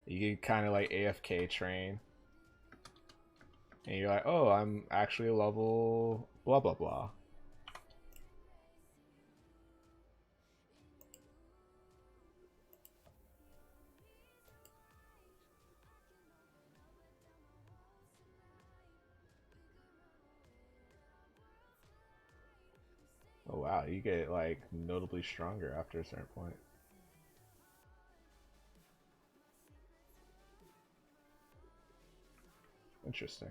You can kind of like AFK train, and you're like, oh, I'm actually level blah blah blah. Oh wow, you get like notably stronger after a certain point. Interesting.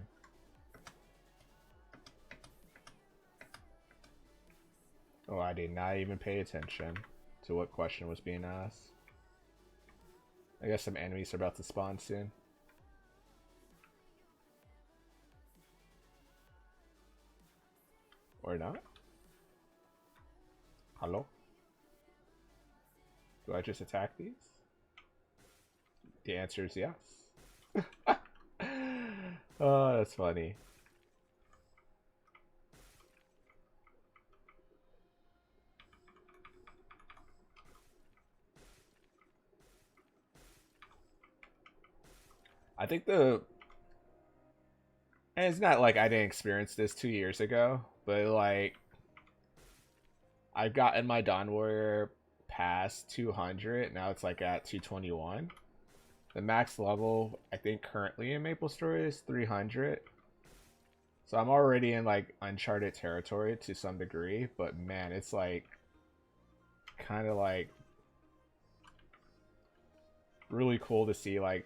Oh, I did not even pay attention to what question was being asked. I guess some enemies are about to spawn soon. Or not? Hello? Do I just attack these? The answer is yes. Oh, that's funny. I think and it's not like I didn't experience this 2 years ago, but like I've gotten my Dawn Warrior past 200. Now it's like at 221. The max level I think currently in Maplestory is 300. So I'm already in like uncharted territory to some degree, but man, it's like kind of like really cool to see like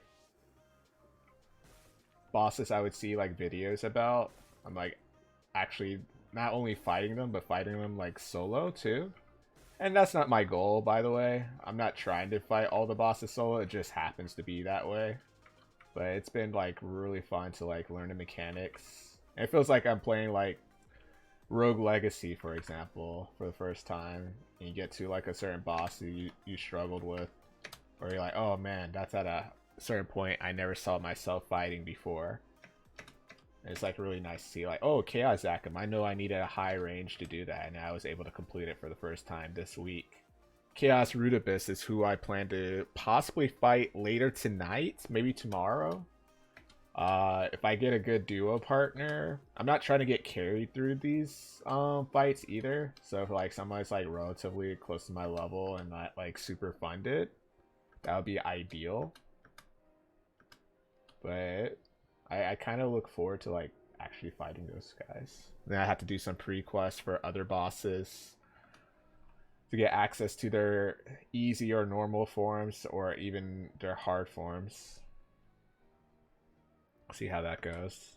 bosses I would see like videos about. I'm like actually not only fighting them, but fighting them like solo too. And that's not my goal, by the way. I'm not trying to fight all the bosses solo. It just happens to be that way. But it's been like really fun to like learn the mechanics. And it feels like I'm playing like Rogue Legacy, for example, for the first time. And you get to like a certain boss that you struggled with, or you're like, oh man, that's at a certain point I never saw myself fighting before. And it's like really nice to see like, oh, Chaos Zakum, I know I needed a high range to do that, and I was able to complete it for the first time this week. Chaos Rudibus is who I plan to possibly fight later tonight, maybe tomorrow. If I get a good duo partner, I'm not trying to get carried through these fights either. So if like someone's like relatively close to my level and not like super funded, that would be ideal. But I kind of look forward to like actually fighting those guys. Then I have to do some pre-quests for other bosses to get access to their easy or normal forms or even their hard forms. See how that goes.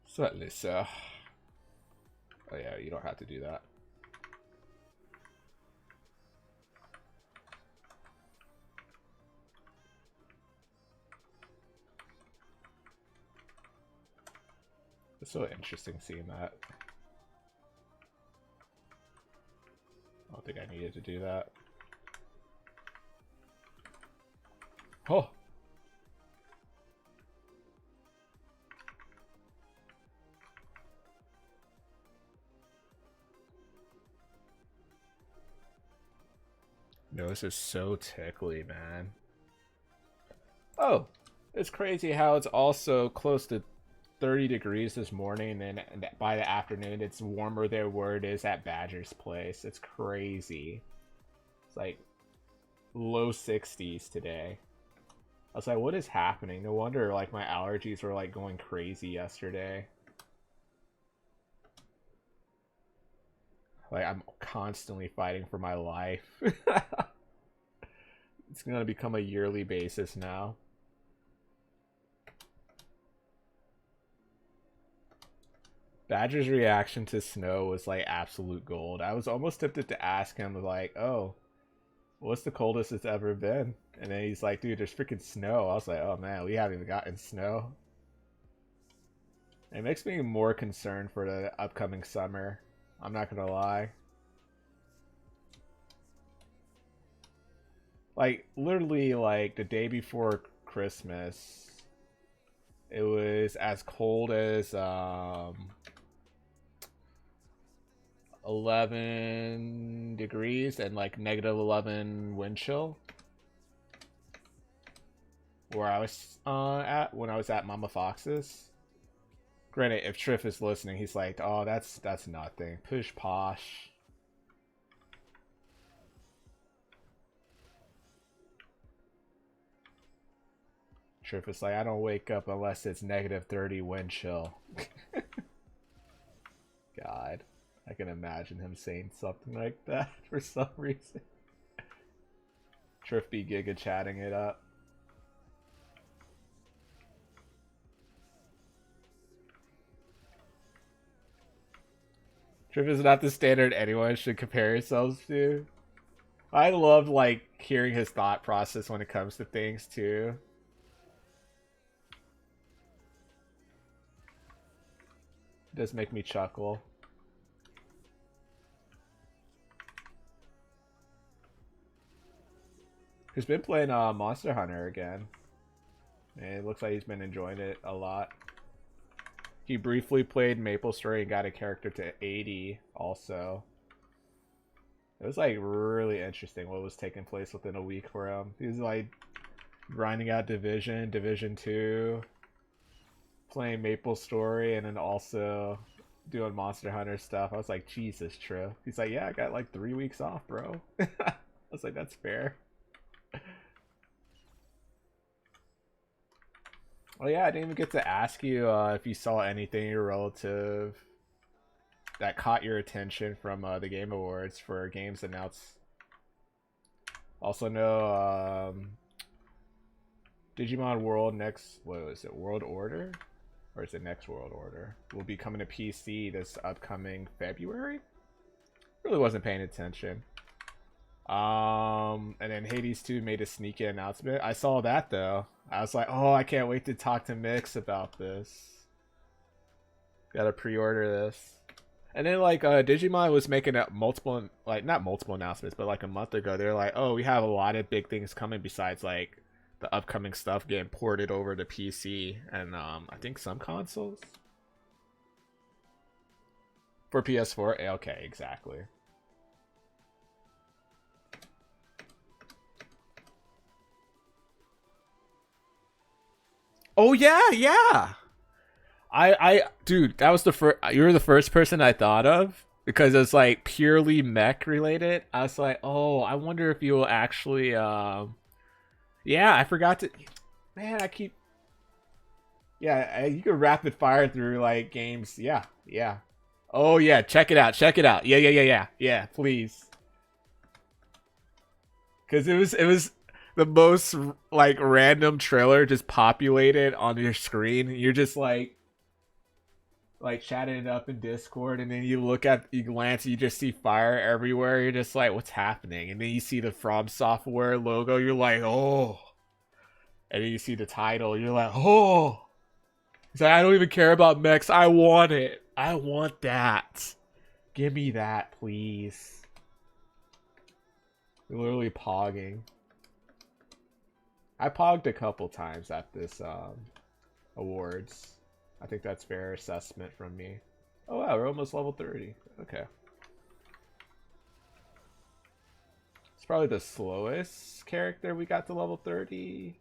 Certainly, sir. Oh yeah, you don't have to do that. It's so interesting seeing that. I don't think I needed to do that. Oh! No, this is so tickly, man. Oh! It's crazy how it's also close to 30 degrees this morning, and then by the afternoon it's warmer there where it is at Badger's place. It's crazy. It's like low 60s today. I was like, what is happening? No wonder like my allergies were like going crazy yesterday. Like I'm constantly fighting for my life. It's gonna become a yearly basis now. Badger's reaction to snow was like absolute gold. I was almost tempted to ask him like, oh, what's the coldest it's ever been? And then he's like, dude, there's freaking snow. I was like, oh man, we haven't even gotten snow. It makes me more concerned for the upcoming summer. I'm not gonna lie. Like literally like the day before Christmas, it was as cold as 11 degrees and like -11 wind chill where I was at when I was at Mama Fox's. Granted, if Triff is listening, he's like, "Oh, that's nothing. Push posh." Triff is like, "I don't wake up unless it's -30 wind chill." God, I can imagine him saying something like that for some reason. Triff be giga chatting it up. Triff is not the standard anyone should compare yourselves to. I love like hearing his thought process when it comes to things too. It does make me chuckle. He's been playing Monster Hunter again. And it looks like he's been enjoying it a lot. He briefly played Maplestory and got a character to 80 also. It was like really interesting what was taking place within a week for him. He was like grinding out Division 2, playing Maplestory, and then also doing Monster Hunter stuff. I was like, Jesus, true. He's like, yeah, I got like 3 weeks off, bro. I was like, that's fair. Oh yeah, I didn't even get to ask you if you saw anything relative that caught your attention from the Game Awards for games announced. Also know Digimon World next, what was it, World Order? Or is it Next World Order? Will be coming to PC this upcoming February? Really wasn't paying attention. And then Hades 2 made a sneaky announcement. I saw that though. I was like, oh, I can't wait to talk to Mix about this. Gotta pre-order this. And then like Digimon was making up multiple, like not multiple announcements, but like a month ago, they're like, oh, we have a lot of big things coming besides like the upcoming stuff getting ported over to PC and I think some consoles. For PS4? Okay, exactly. Oh yeah, yeah. Dude, that was the first. You were the first person I thought of because it's like purely mech related. I was like, oh, I wonder if you will actually. Yeah, I forgot to. Man, I keep. Yeah, you can rapid fire through like games. Yeah, yeah. Oh yeah, check it out. Check it out. Yeah, yeah, yeah, yeah, yeah. Please, because it was the most like random trailer just populated on your screen. You're just like chatting it up in Discord, and then you glance, you just see fire everywhere. You're just like, what's happening? And then you see the From Software logo. You're like, oh. And then you see the title. You're like, oh. He's like, I don't even care about mechs. I want it. I want that. Give me that, please. You're literally pogging. I pogged a couple times at this awards. I think that's fair assessment from me. Oh wow, we're almost level 30. Okay. It's probably the slowest character we got to level 30.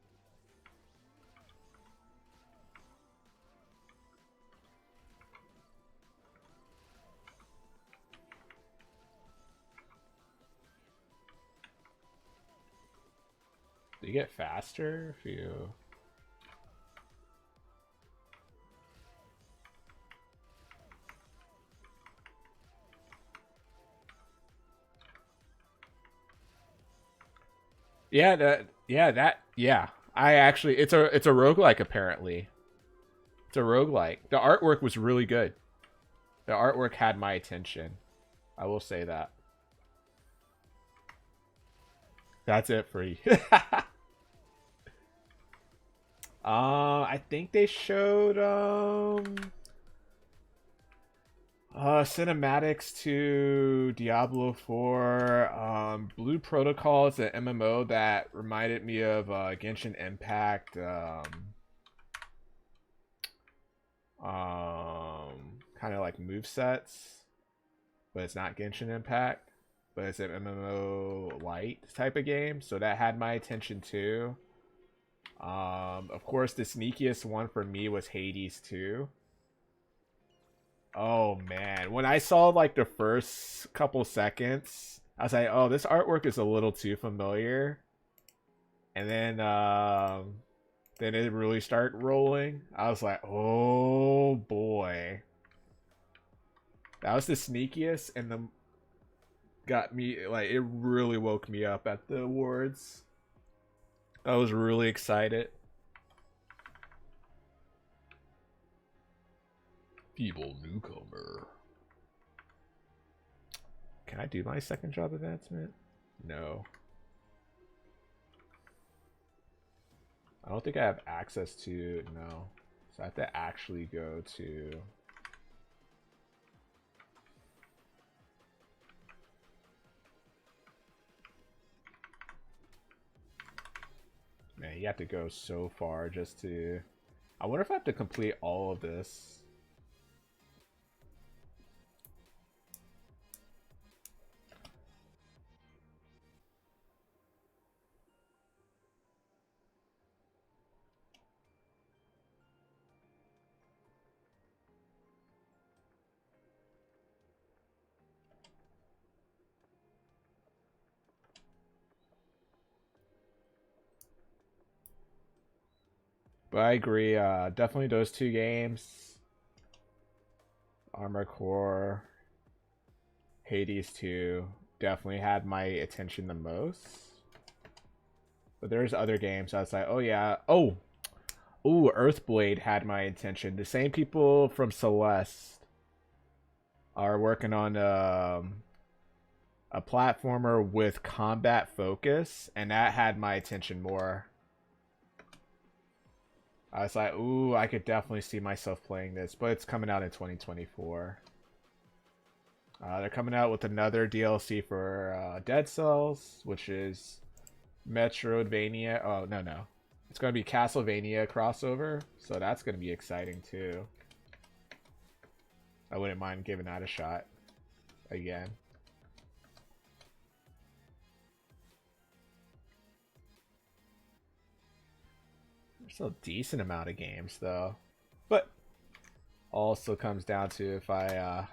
Do you get faster if you... Yeah. I actually, it's a roguelike apparently. It's a roguelike. The artwork was really good. The artwork had my attention. I will say that. That's it for you. I think they showed Cinematics to Diablo 4. Blue Protocol is an MMO that reminded me of Genshin Impact. Kind of like move sets, but it's not Genshin Impact. But it's an MMO light type of game, so that had my attention too. Of course, the sneakiest one for me was Hades 2. Oh man, when I saw like the first couple seconds, I was like, "Oh, this artwork is a little too familiar." And then it really started rolling. I was like, "Oh boy." That was the sneakiest and the got me like it really woke me up at the awards. I was really excited. Feeble newcomer. Can I do my second job advancement? No. I don't think I have access to, no. So I have to actually go to... Man, you have to go so far just to... I wonder if I have to complete all of this. But I agree, definitely those two games. Armor Core, Hades 2, definitely had my attention the most. But there's other games I was like, oh yeah, oh! Ooh, Earthblade had my attention. The same people from Celeste are working on a platformer with combat focus, and that had my attention more. I was like, ooh, I could definitely see myself playing this, but it's coming out in 2024. They're coming out with another DLC for Dead Cells, which is Metroidvania. Oh, no. It's going to be Castlevania crossover, so that's going to be exciting too. I wouldn't mind giving that a shot again. There's a decent amount of games though, but also comes down to if I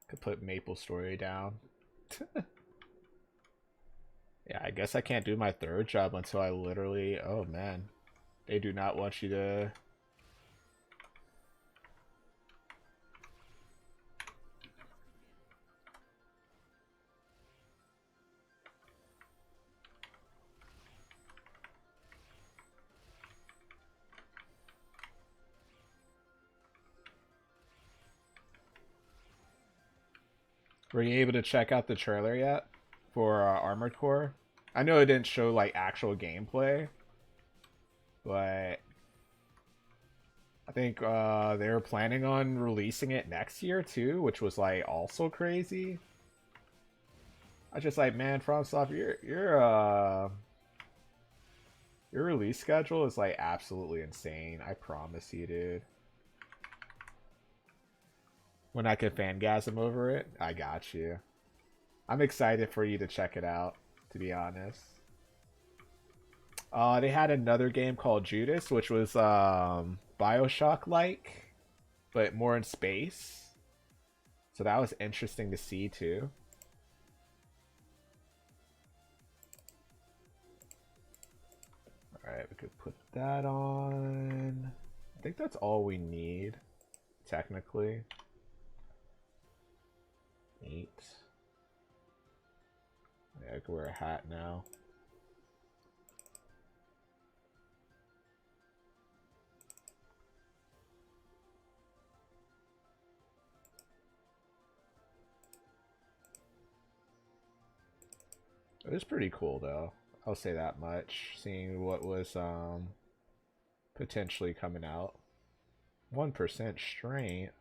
could put Maplestory down. Yeah, I guess I can't do my third job until I literally... Oh man, they do not want you to... Were you able to check out the trailer yet for Armored Core? I know it didn't show like actual gameplay, but I think they were planning on releasing it next year too, which was like also crazy. I was just like, man, FromSoft, your release schedule is like absolutely insane. I promise you, dude. When I could fangasm over it, I got you. I'm excited for you to check it out, to be honest. They had another game called Judas, which was Bioshock-like, but more in space. So that was interesting to see too. Alright, we could put that on. I think that's all we need, technically. 8. Yeah, I could wear a hat now. It was pretty cool though. I'll say that much. Seeing what was potentially coming out. 1% strength.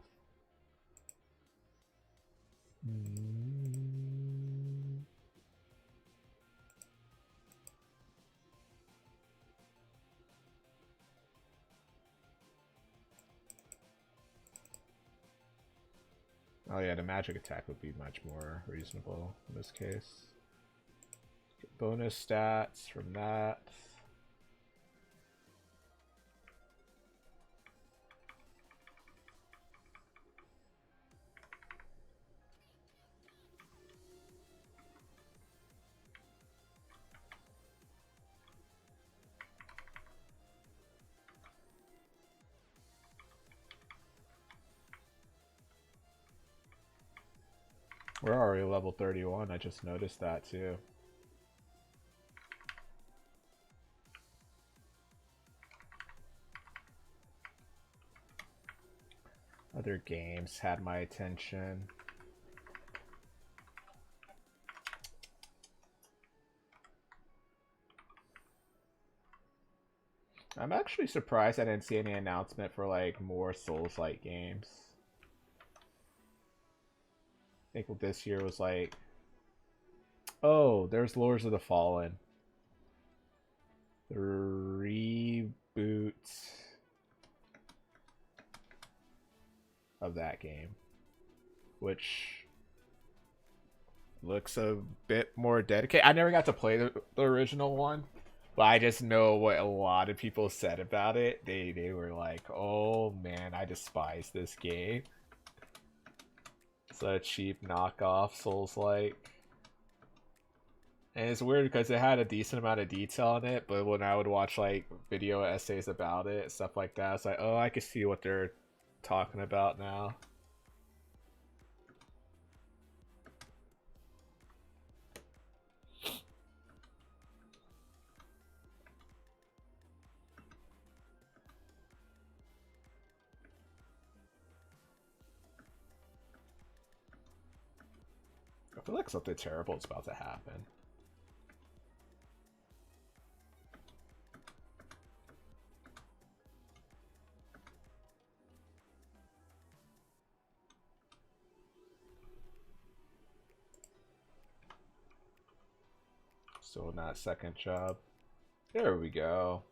Oh yeah, the magic attack would be much more reasonable in this case. Bonus stats from that. We're already level 31, I just noticed that too. Other games had my attention. I'm actually surprised I didn't see any announcement for like more Souls-like games. I think this year was like, oh, there's Lords of the Fallen. The reboot of that game, which looks a bit more dedicated. I never got to play the original one, but I just know what a lot of people said about it. They were like, oh man, I despise this game. It's a cheap knockoff Souls-like. And it's weird because it had a decent amount of detail in it, but when I would watch like video essays about it, stuff like that, it's like, oh, I can see what they're talking about now. I feel like something terrible is about to happen. Still in that second job. There we go.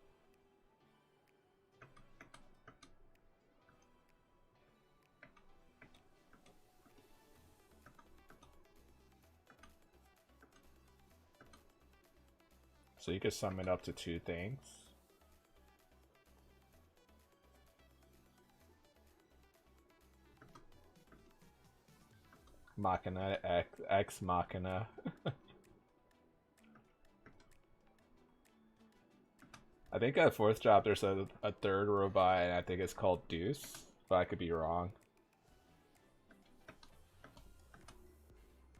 So you could sum it up to two things. Machina, Ex Machina. I think at fourth job there's a third robot, and I think it's called Deuce, but I could be wrong.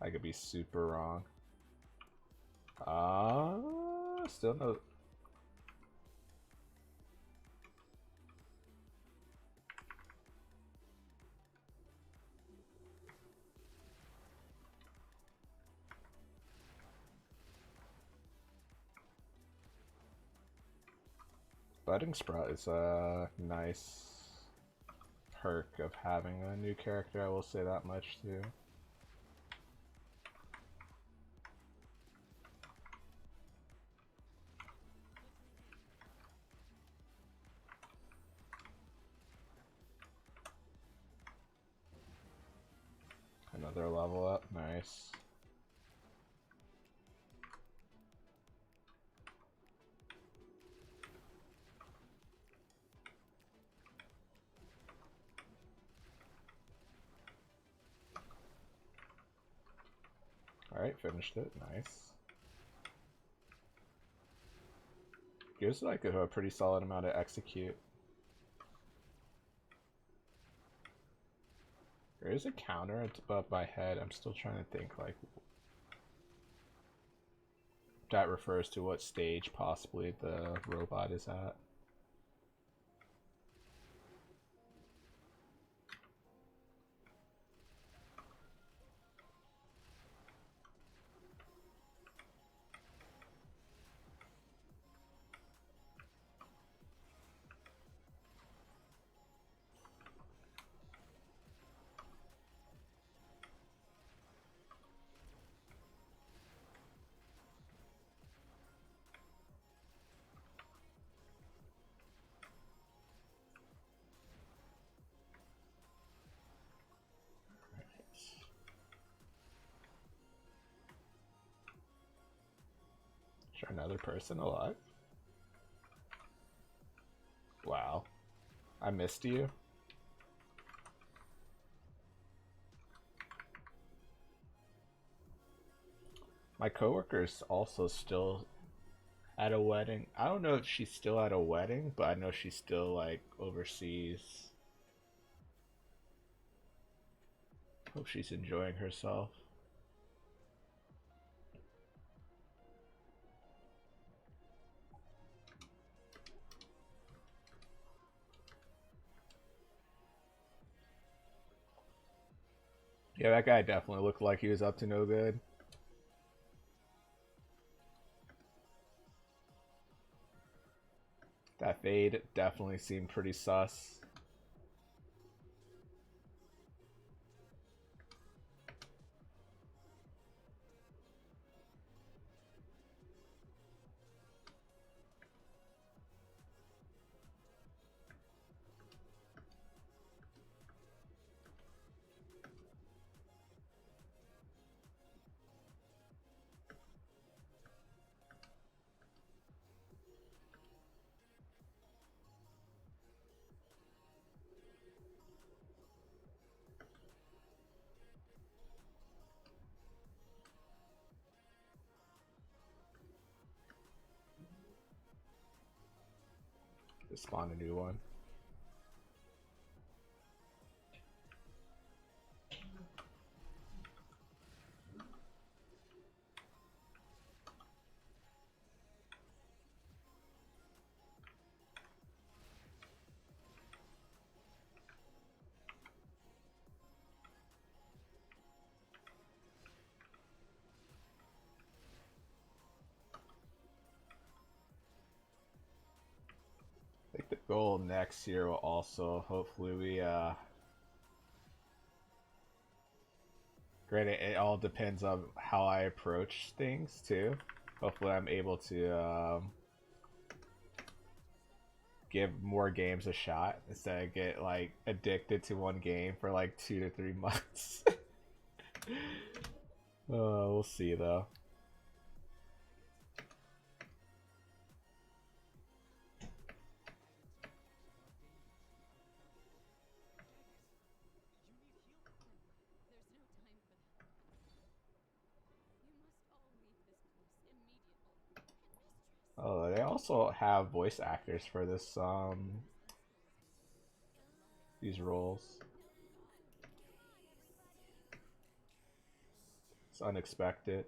I could be super wrong. Still no. Budding Sprout is a nice perk of having a new character, I will say that much too. Another level up, nice. Alright, finished it, nice. Gives like a pretty solid amount of execute. There is a counter above my head. I'm still trying to think like that refers to what stage possibly the robot is at. there another person alive? Wow. I missed you. My coworker's also still at a wedding. I don't know if she's still at a wedding, but I know she's still like overseas. Hope she's enjoying herself. Yeah, that guy definitely looked like he was up to no good. That fade definitely seemed pretty sus. Just spawned a new one. I think the goal next year will also hopefully we granted it all depends on how I approach things too. Hopefully I'm able to give more games a shot instead of get like addicted to one game for like 2 to 3 months. We'll see though. Oh, they also have voice actors for this these roles. It's unexpected.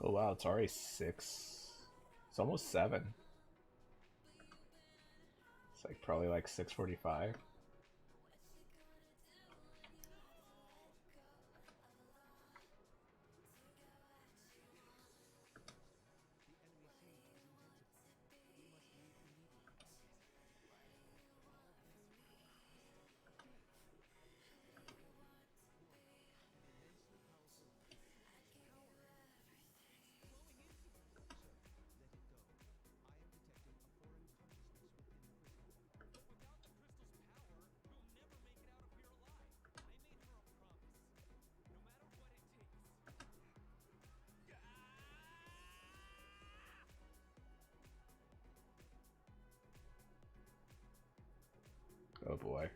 Oh wow, it's already 6. It's almost 7. It's like probably like 6:45. Oh boy.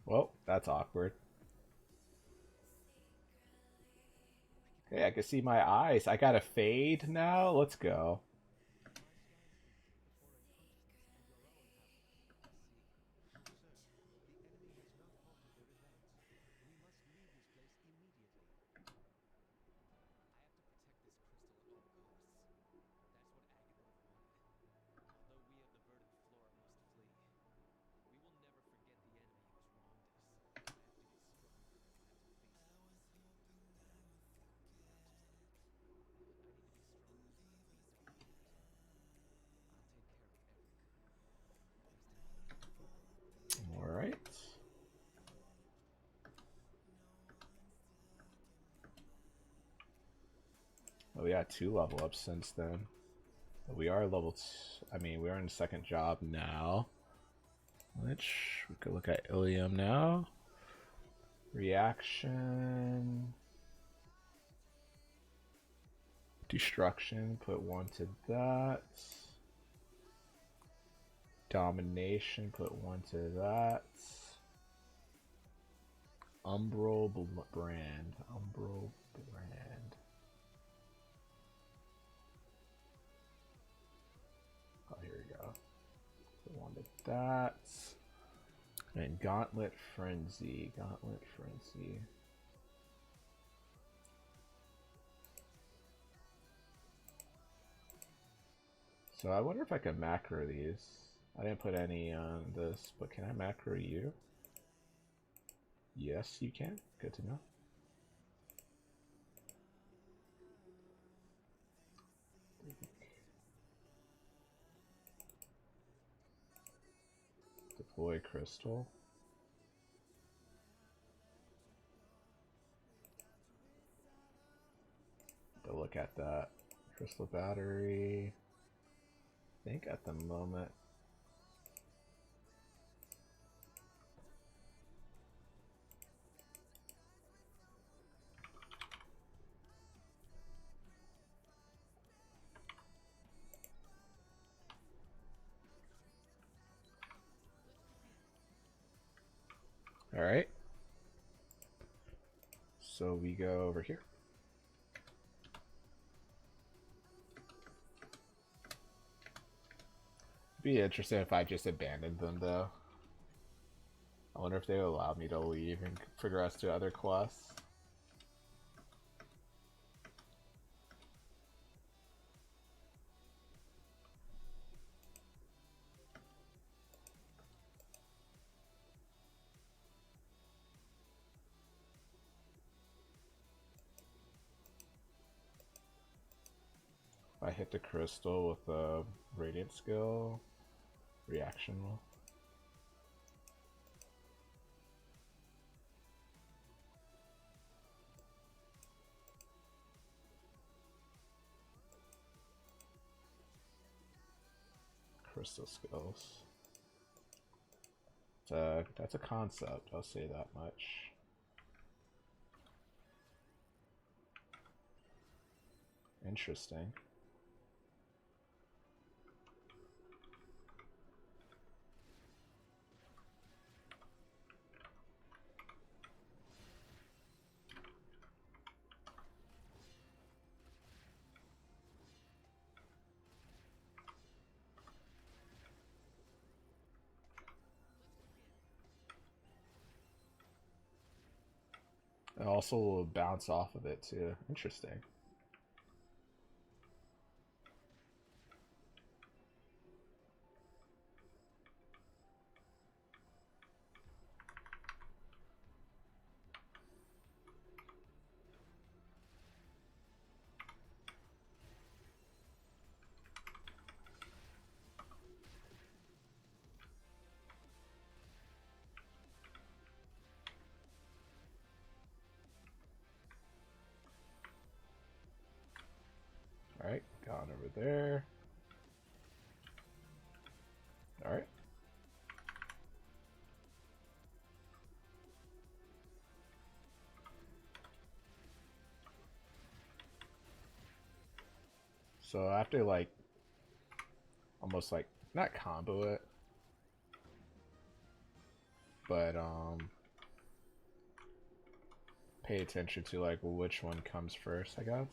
Well, that's awkward. Hey, I can see my eyes. I got a fade now? Let's go. Alright. Oh, we got 2 level ups since then. But we are level I mean, we are in the second job now. Which, we could look at Ilium now. Reaction. Destruction, put 1 to that. Domination, put 1 to that. Umbral brand. Umbral brand. Oh, here we go. Put 1 to that. And Gauntlet Frenzy. Gauntlet Frenzy. So I wonder if I can macro these. I didn't put any on this, but can I macro you? Yes, you can. Good to know. Deploy crystal. To look at that crystal battery. I think at the moment. All right. So we go over here. Be interesting if I just abandoned them though. I wonder if they would allow me to leave and progress to other quests. If I hit the crystal with a radiant skill, reaction will. Crystal skills. That's a concept, I'll say that much. Interesting. It also will bounce off of it too. Interesting. Alright, gone over there. Alright. So after like almost like not combo it, but pay attention to like which one comes first, I guess.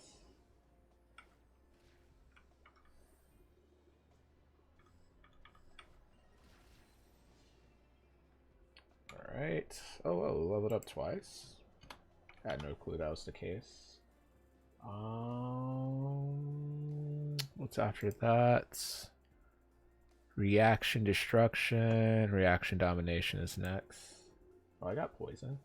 Alright. Oh, leveled up twice. I had no clue that was the case. What's after that? Reaction destruction. Reaction domination is next. Oh, I got poison.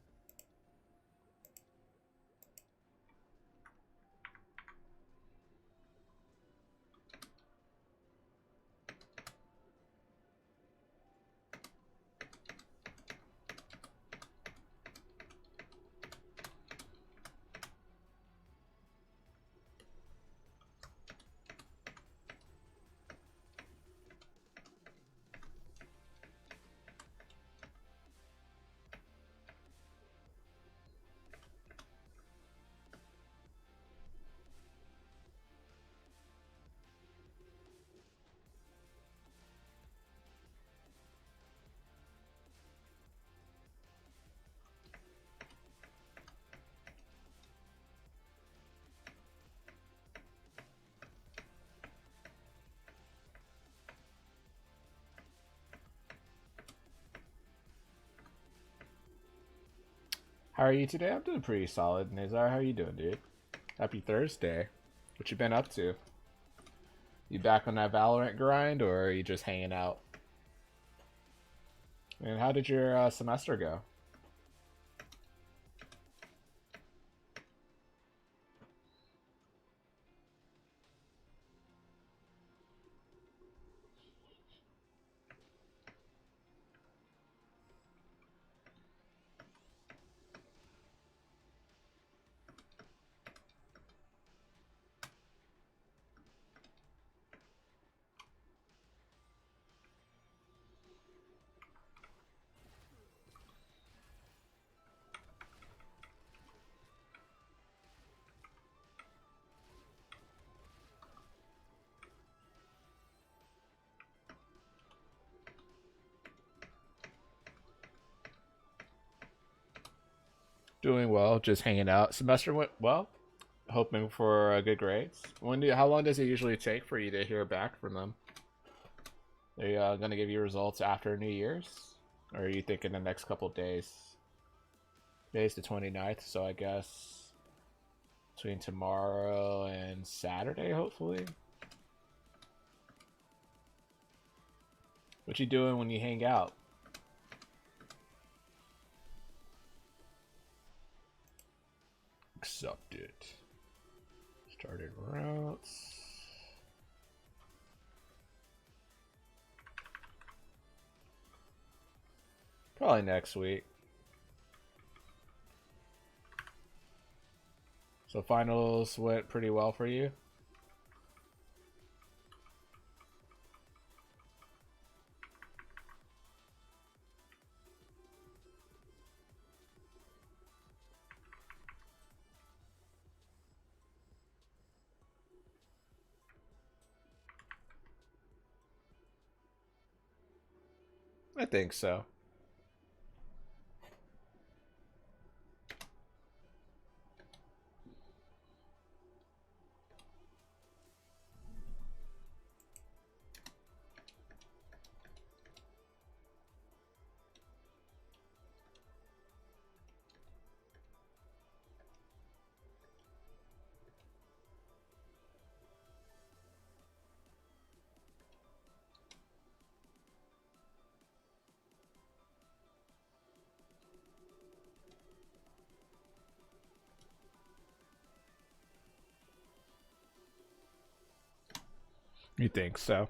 How are you today? I'm doing pretty solid. Nazar, how are you doing, dude? Happy Thursday. What you been up to? You back on that Valorant grind, or are you just hanging out? And how did your semester go? Doing well, just hanging out. Semester went well. Hoping for good grades. How long does it usually take for you to hear back from them? Are you gonna give you results after New Year's, or are you thinking the next couple of days? Today's the 29th, so I guess between tomorrow and Saturday, hopefully. What you doing when you hang out? Accept it. Started routes. Probably next week. So finals went pretty well for you? I think so. You think so?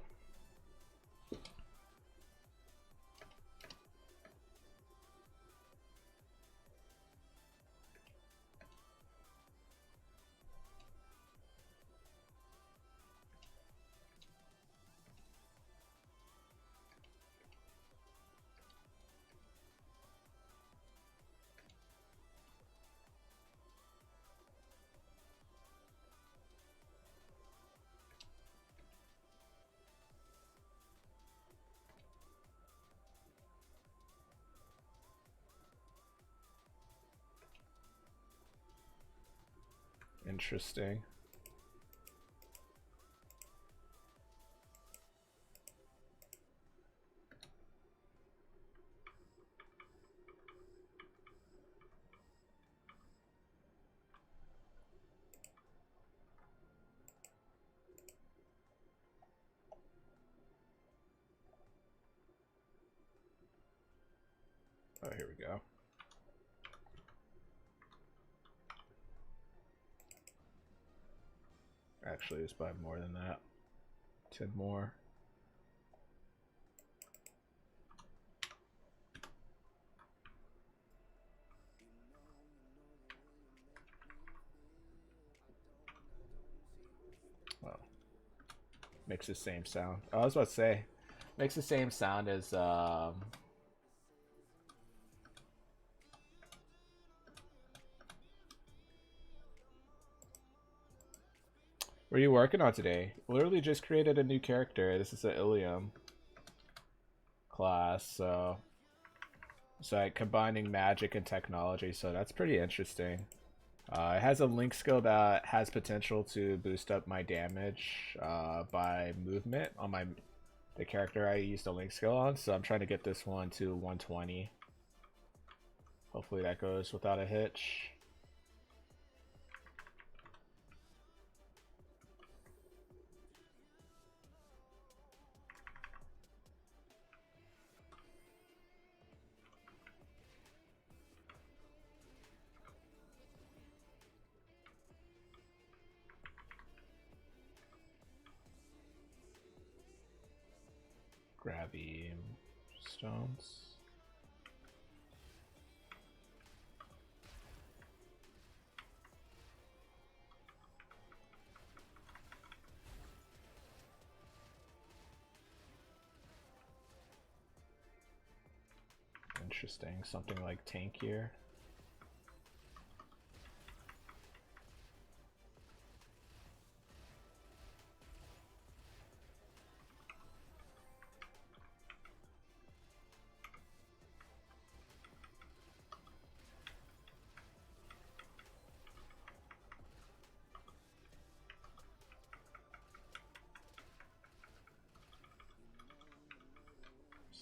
Interesting. Oh, here we go. Actually, it's by more than that. 10 more. Well, makes the same sound. Oh, I was about to say, makes the same sound as what are you working on today? Literally just created a new character. This is an Ilium class, so it's like combining magic and technology, so that's pretty interesting. It has a link skill that has potential to boost up my damage by movement on the character I used a link skill on, so I'm trying to get this one to 120. Hopefully that goes without a hitch. Grabby stones. Interesting, something like tankier.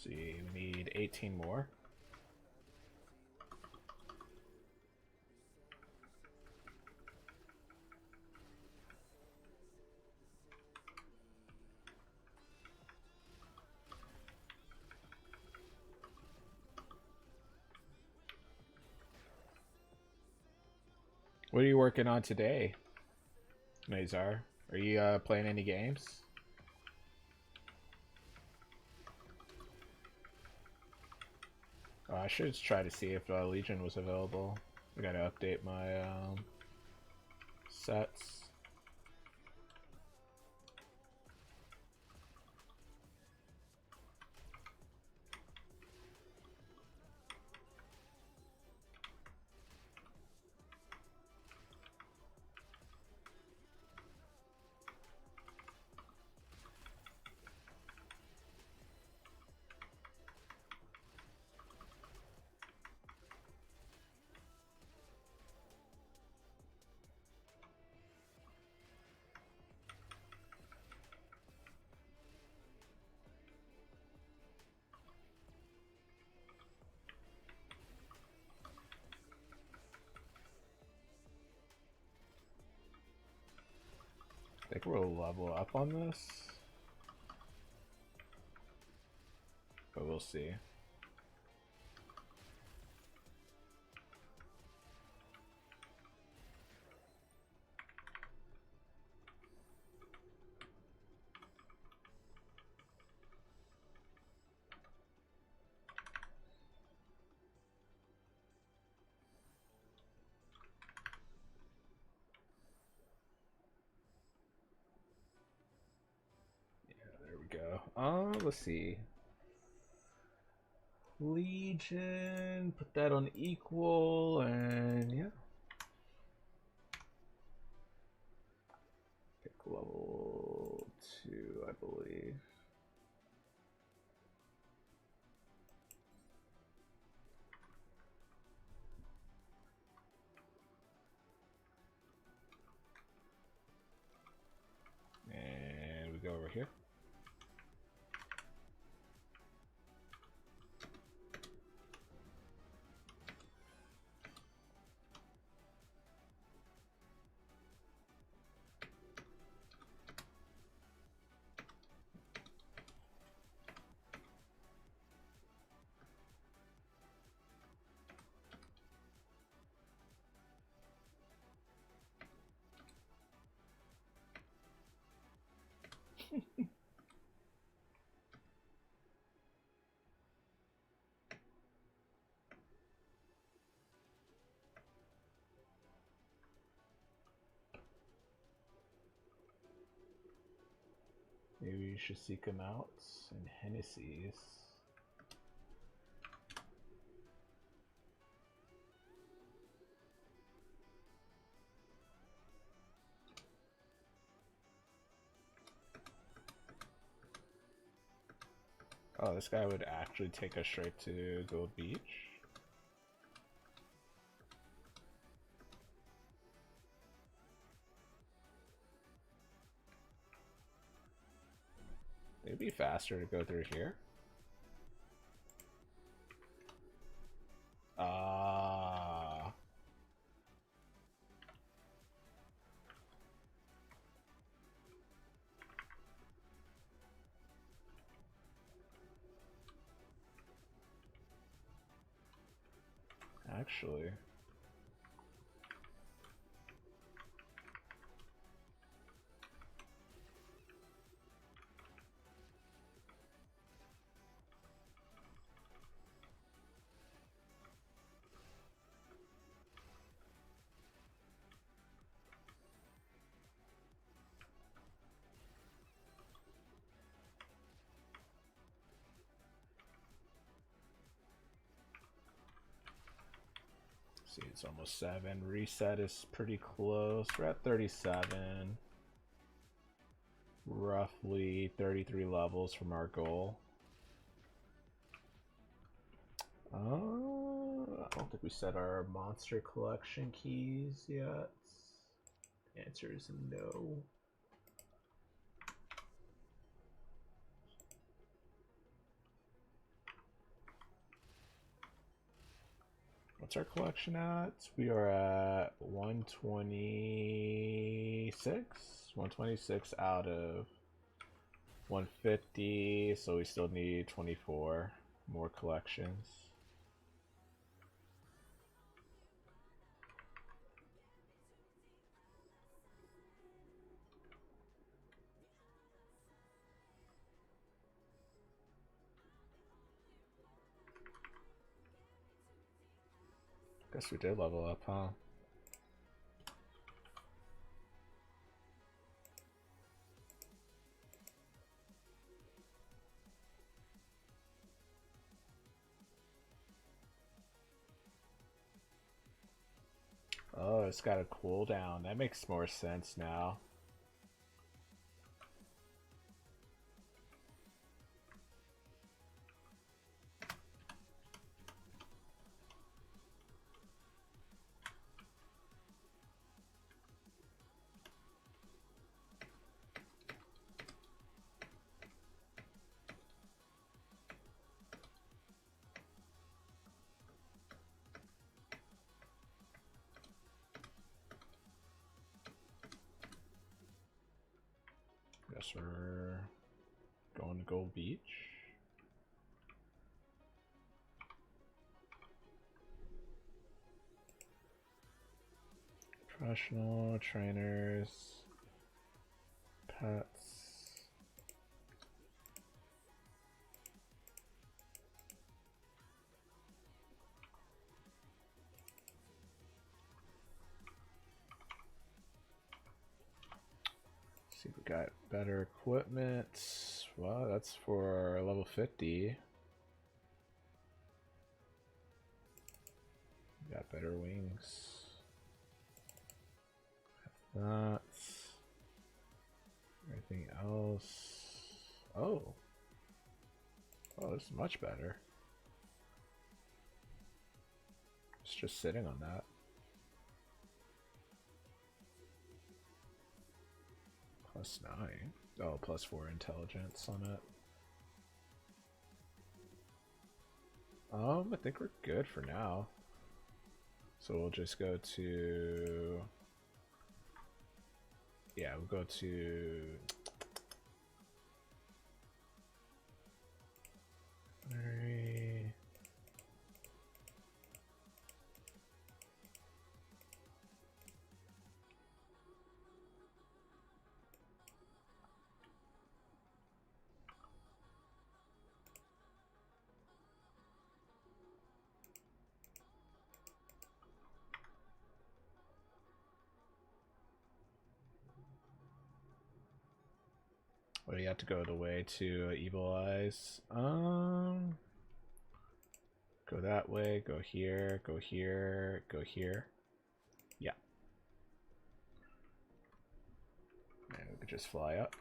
See, we need 18 more. What are you working on today, Nazar? Are you playing any games? Oh, I should try to see if Legion was available. I gotta update my sets. I think we'll level up on this, but we'll see. Go. Let's see. Legion, put that on equal, and yeah. Pick level 2, I believe. Maybe you should seek them out in Hennessy's. Oh, this guy would actually take us straight to Gold Beach. It'd be faster to go through here. Ah. Actually. See, it's almost 7. Reset is pretty close. We're at 37. Roughly 33 levels from our goal. I don't think we set our monster collection keys yet. The answer is no. What's our collection at? We are at 126? 126 out of 150, so we still need 24 more collections. Guess we did level up, huh? Oh, it's got a cooldown. That makes more sense now. Guess we're going to Gold Beach. Professional trainers, pets. See, we got better equipment. Well, that's for level 50. We got better wings. That. Everything else. Oh. Oh, this is much better. It's just sitting on that. +9. Oh, +4 intelligence on it. I think we're good for now. So we'll just go to... Yeah, we'll go to... Or do you have to go the way to Evil Eyes? Go that way, go here, go here, go here. Yeah. And we could just fly up.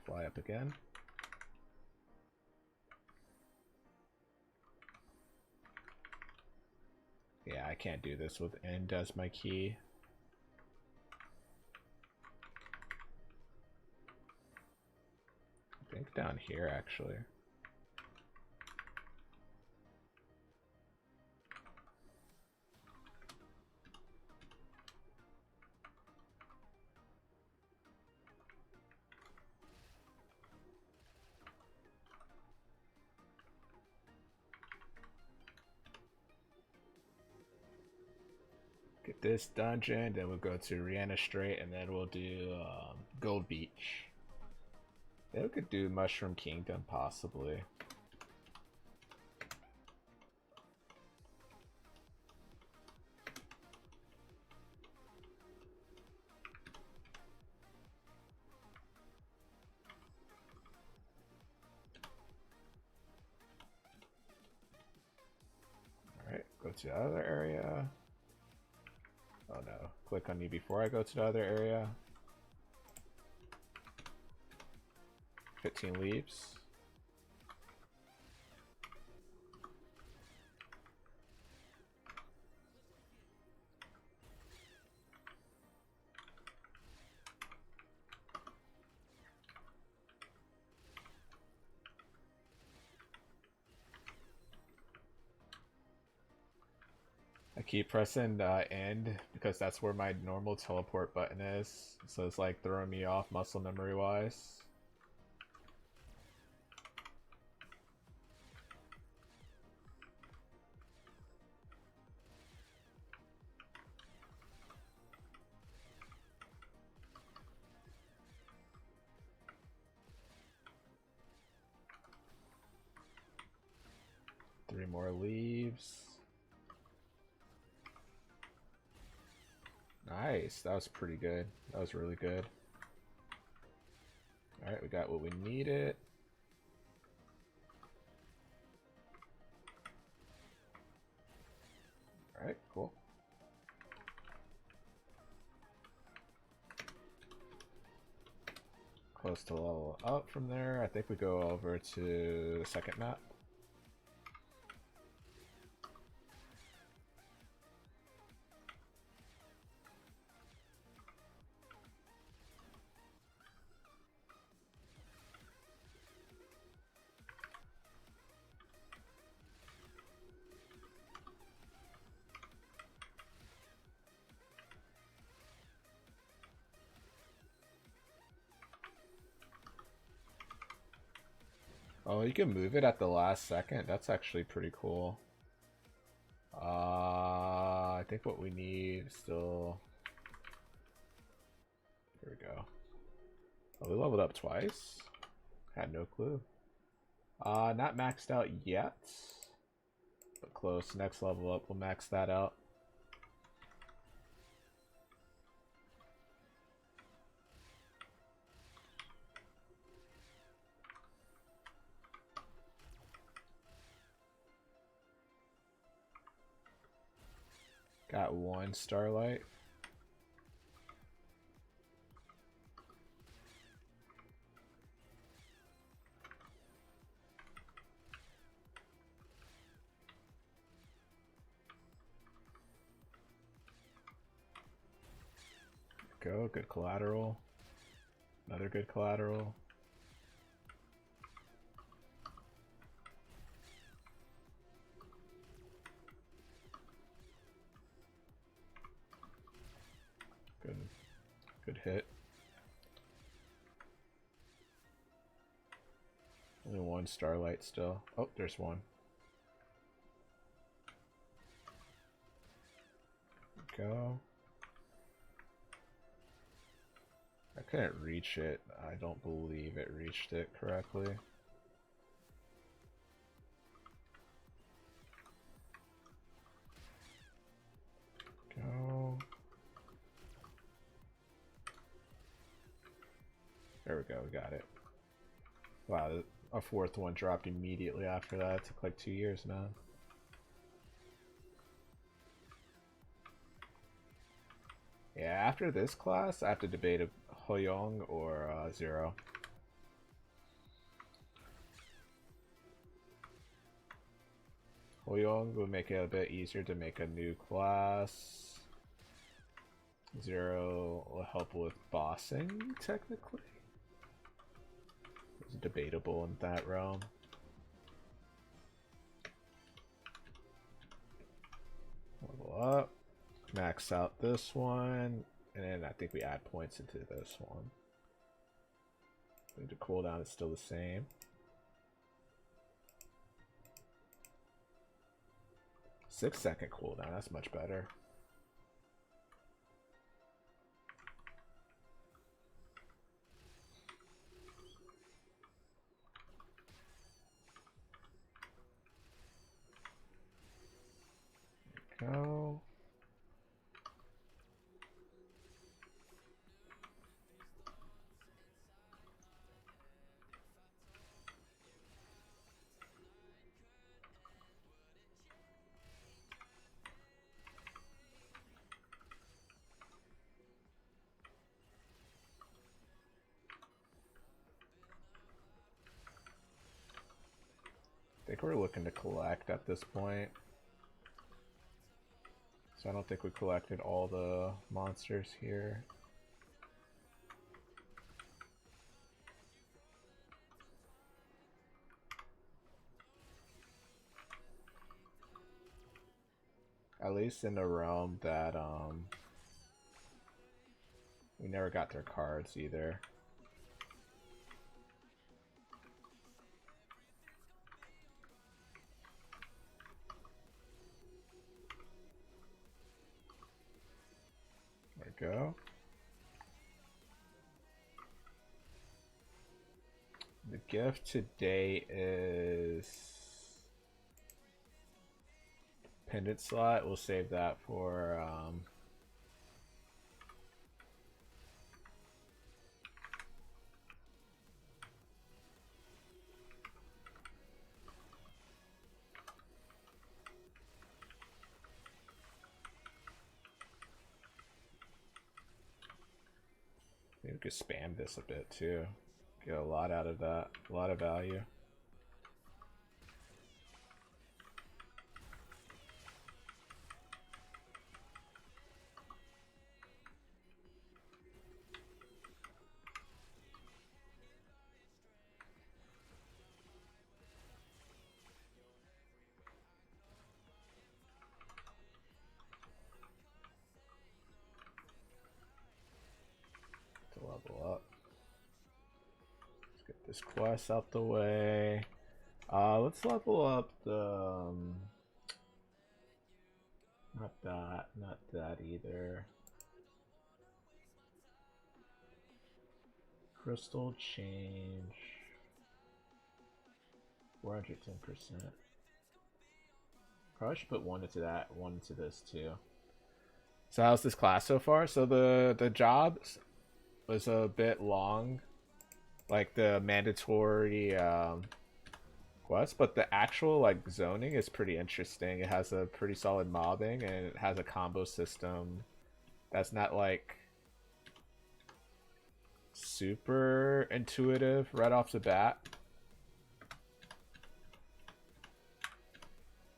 Fly up again. Yeah, I can't do this with end as my key. I think down here, actually. Get this dungeon, then we'll go to Rihanna Strait, and then we'll do Gold Beach. Then we could do Mushroom Kingdom, possibly. Alright, go to the other area. Oh no, click on you before I go to the other area. 15 leaves. I keep pressing end because that's where my normal teleport button is. So it's like throwing me off muscle memory wise. Three more leaves. Nice, that was pretty good. That was really good. Alright, we got what we needed. Alright, cool. Close to level up from there. I think we go over to the second map. Oh, you can move it at the last second. That's actually pretty cool. I think what we need is still... Here we go. Oh, we leveled up twice? Had no clue. Not maxed out yet. But close. Next level up, we'll max that out. Got one starlight. Go, good collateral. Another good collateral. Good hit. Only one starlight still. Oh, there's one. Go. I couldn't reach it. I don't believe it reached it correctly. Go. There we go, we got it. Wow, a fourth one dropped immediately after that. It took like 2 years, man. Yeah, after this class, I have to debate a Hoyong or Zero. Hoyong would make it a bit easier to make a new class. Zero will help with bossing, technically. It's debatable in that realm. Level up. Max out this one. And then I think we add points into this one. I think the cooldown is still the same. Six-second cooldown, that's much better. Go. I think we're looking to collect at this point. So I don't think we collected all the monsters here. At least in the realm that we never got their cards either. There we go. The gift today is pendant slot. We'll save that for maybe we could spam this a bit too. Get a lot out of that, a lot of value. To level up. Let's get this quest out the way. Let's level up the not that either. Crystal change 410%. Probably should put one into that, one into this too. So how's this class so far? So the jobs was a bit long, like the mandatory quest, but the actual like zoning is pretty interesting. It has a pretty solid mobbing and it has a combo system that's not like super intuitive right off the bat.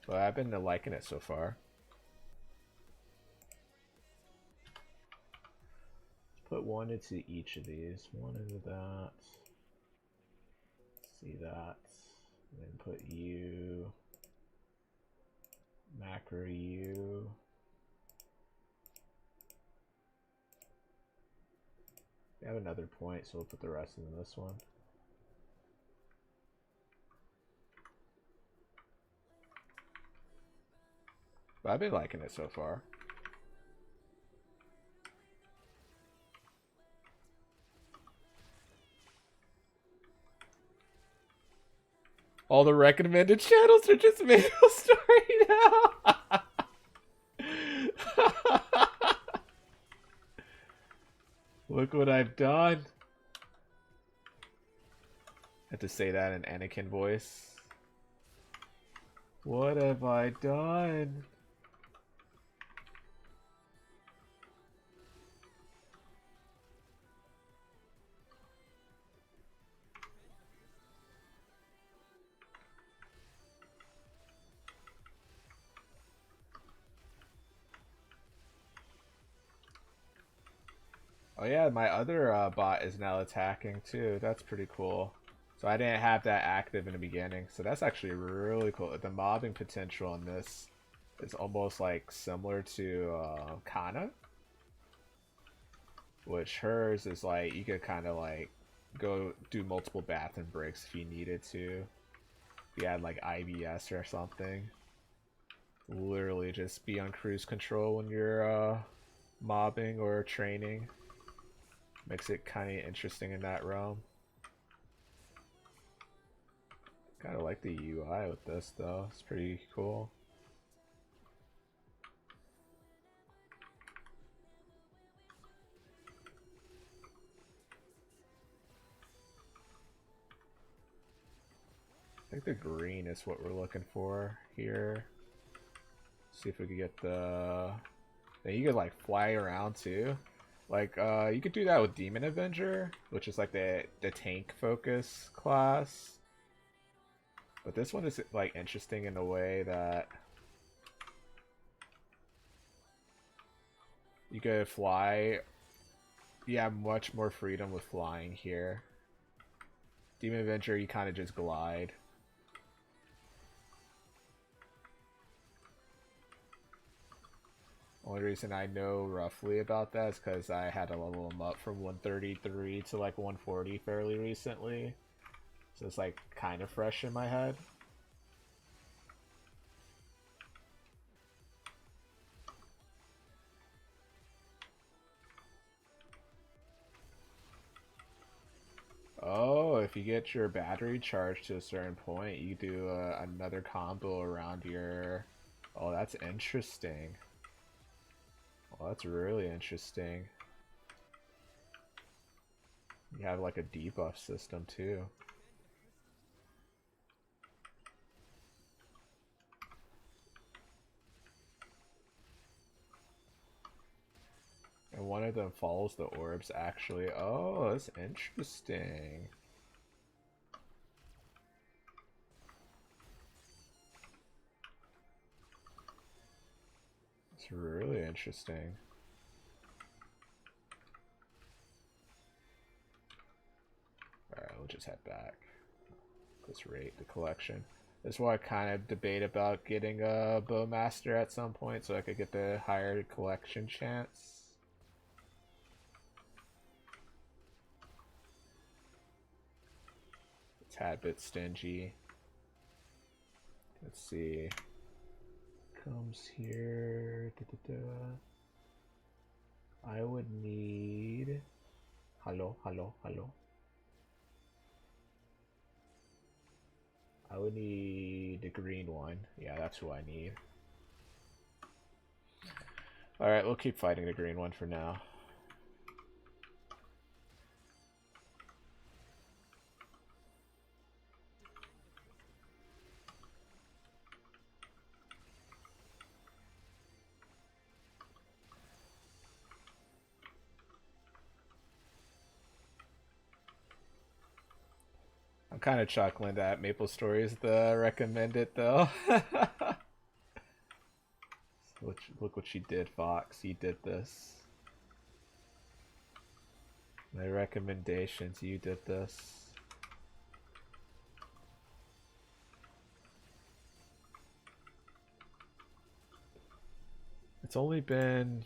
But I've been liking it so far. Put one into each of these. One into that. See that. And then put you. Macro you. We have another point, so we'll put the rest in this one. But I've been liking it so far. All the recommended channels are just Maplestory now. Look what I've done. Had to say that in Anakin voice. What have I done? Oh yeah, my other bot is now attacking too. That's pretty cool. So I didn't have that active in the beginning. So that's actually really cool. The mobbing potential in this is almost like similar to Kana. Which hers is like, you could kind of like go do multiple bathroom breaks if you needed to. If you had like IBS or something. Literally just be on cruise control when you're mobbing or training. Makes it kind of interesting in that realm. Kind of like the UI with this though. It's pretty cool. I think the green is what we're looking for here. See if we can get the... Then you could like fly around too. Like you could do that with Demon Avenger, which is like the tank focus class. But this one is like interesting in a way that you could fly. You have much more freedom with flying here. Demon Avenger, you kind of just glide. Only reason I know roughly about that is because I had to level them up from 133 to like 140 fairly recently. So it's like kind of fresh in my head. Oh, if you get your battery charged to a certain point, you do another combo around your... Oh, that's interesting. Well, that's really interesting. You have like a debuff system too. And one of them follows the orbs actually. Oh, that's interesting. It's really interesting. Alright, we'll just head back. Let's rate the collection. This is why I kind of debate about getting a Bowmaster at some point so I could get the higher collection chance. A tad bit stingy. Let's see. Comes here. I would need... Hello. I would need the green one. Yeah, that's who I need. Alright, we'll keep fighting the green one for now. I'm kind of chuckling that Maplestory is the recommended though. Look what she did, Fox. You did this. My recommendations, you did this. It's only been